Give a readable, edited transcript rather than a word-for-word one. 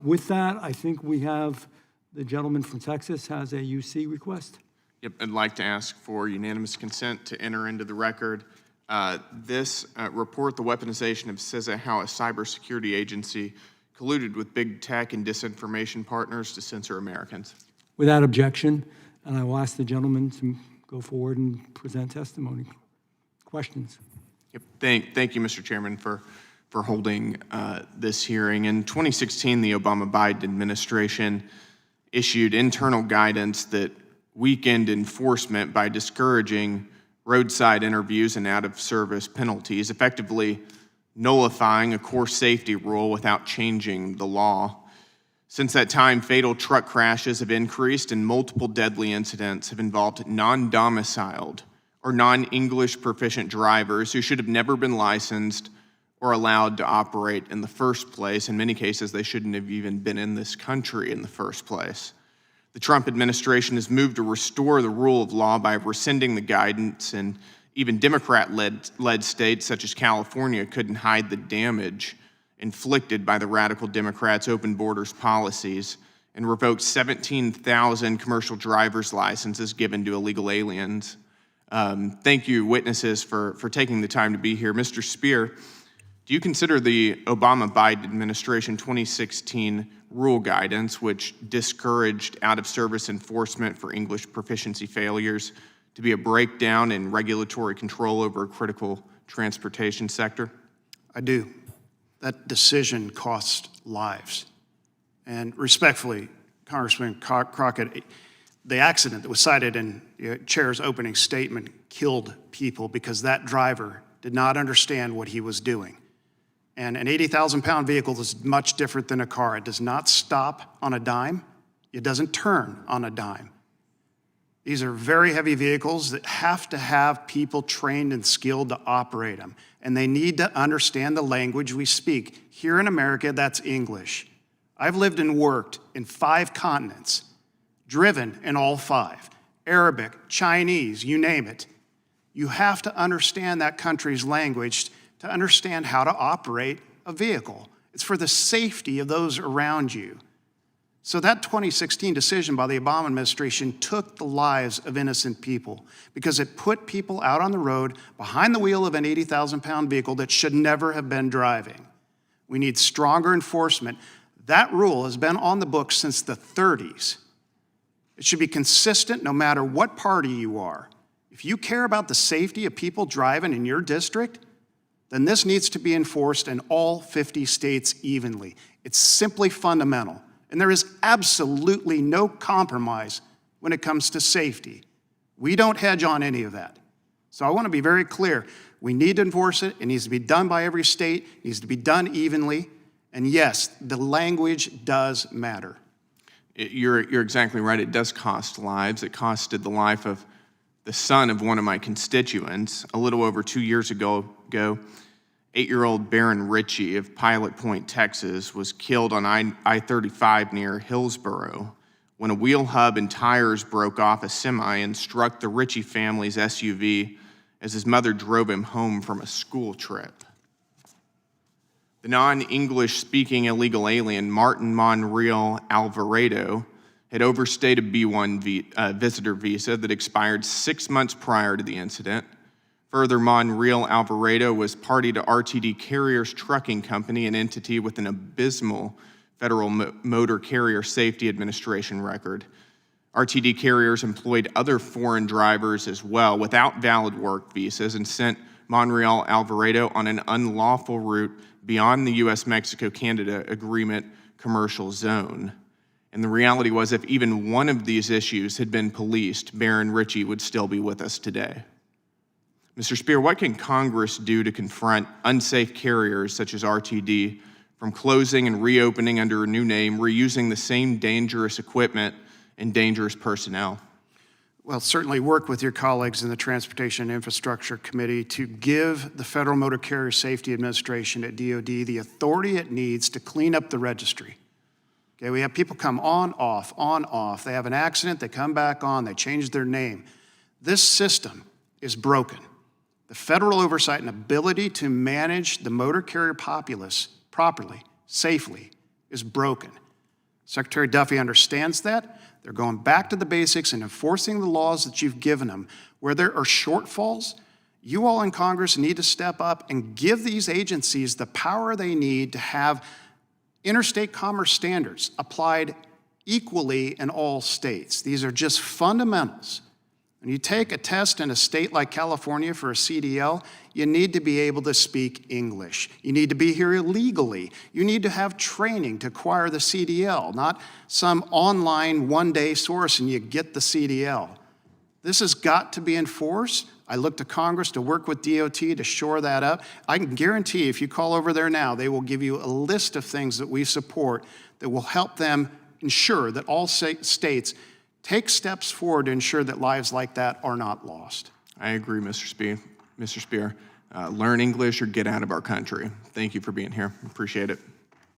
With that, I think we have the gentleman from Texas has a UC request. Yep, I'd like to ask for unanimous consent to enter into the record this report, the weaponization of CISA, how a cybersecurity agency colluded with big tech and disinformation partners to censor Americans. Without objection, and I will ask the gentleman to go forward and present testimony. Questions? Yep. Thank you, Mr. Chairman, for holding this hearing. In 2016, the Obama-Biden administration issued internal guidance that weakened enforcement by discouraging roadside interviews and out-of-service penalties, effectively nullifying a core safety rule without changing the law. Since that time, fatal truck crashes have increased and multiple deadly incidents have involved non-domiciled or non-English proficient drivers who should have never been licensed or allowed to operate in the first place. In many cases, they shouldn't have even been in this country in the first place. The Trump administration has moved to restore the rule of law by rescinding the guidance, and even Democrat-led states such as California couldn't hide the damage inflicted by the radical Democrats' open borders policies and revoked 17,000 commercial driver's licenses given to illegal aliens. Thank you, witnesses, for taking the time to be here. Mr. Speer, do you consider the Obama-Biden administration 2016 rule guidance, which discouraged out-of-service enforcement for English proficiency failures, to be a breakdown in regulatory control over a critical transportation sector? I do. That decision cost lives. And respectfully, Congressman Crockett, the accident that was cited in the chair's opening statement killed people because that driver did not understand what he was doing. And an 80,000-pound vehicle is much different than a car. It does not stop on a dime. It doesn't turn on a dime. These are very heavy vehicles that have to have people trained and skilled to operate them. And they need to understand the language we speak. Here in America, that's English. I've lived and worked in 5 continents, driven in all 5. Arabic, Chinese, you name it. You have to understand that country's language to understand how to operate a vehicle. It's for the safety of those around you. So that 2016 decision by the Obama administration took the lives of innocent people because it put people out on the road behind the wheel of an 80,000-pound vehicle that should never have been driving. We need stronger enforcement. That rule has been on the books since the 30s. It should be consistent no matter what party you are. If you care about the safety of people driving in your district, then this needs to be enforced in all 50 states evenly. It's simply fundamental. And there is absolutely no compromise when it comes to safety. We don't hedge on any of that. So I want to be very clear. We need to enforce it. It needs to be done by every state. It needs to be done evenly. And yes, the language does matter. You're exactly right. It does cost lives. It costed the life of the son of one of my constituents. A little over 2 years ago, 8-year-old Baron Ritchie of Pilot Point, Texas, was killed on I-35 near Hillsboro when a wheel hub and tires broke off a semi and struck the Ritchie family's SUV as his mother drove him home from a school trip. The non-English speaking illegal alien Martin Monreal Alvarado had overstayed a B-1 visitor visa that expired 6 months prior to the incident. Further, Monreal Alvarado was party to RTD Carriers Trucking Company, an entity with an abysmal Federal Motor Carrier Safety Administration record. RTD Carriers employed other foreign drivers as well without valid work visas and sent Monreal Alvarado on an unlawful route beyond the U.S.-Mexico-Canada Agreement commercial zone. And the reality was, if even one of these issues had been policed, Baron Ritchie would still be with us today. Mr. Speer, what can Congress do to confront unsafe carriers such as RTD from closing and reopening under a new name, reusing the same dangerous equipment and dangerous personnel? Well, certainly work with your colleagues in the Transportation and Infrastructure Committee to give the Federal Motor Carrier Safety Administration at DOD the authority it needs to clean up the registry. Okay, we have people come on, off. They have an accident, they come back on, they change their name. This system is broken. The federal oversight and ability to manage the motor carrier populace properly, safely, is broken. Secretary Duffy understands that. They're going back to the basics and enforcing the laws that you've given them. Where there are shortfalls, you all in Congress need to step up and give these agencies the power they need to have interstate commerce standards applied equally in all states. These are just fundamentals. When you take a test in a state like California for a CDL, you need to be able to speak English. You need to be here illegally. You need to have training to acquire the CDL, not some online one-day source and you get the CDL. This has got to be enforced. I look to Congress to work with DOT to shore that up. I can guarantee if you call over there now, they will give you a list of things that we support that will help them ensure that all states take steps forward to ensure that lives like that are not lost. I agree, Mr. Spear. Learn English or get out of our country. Thank you for being here. Appreciate it.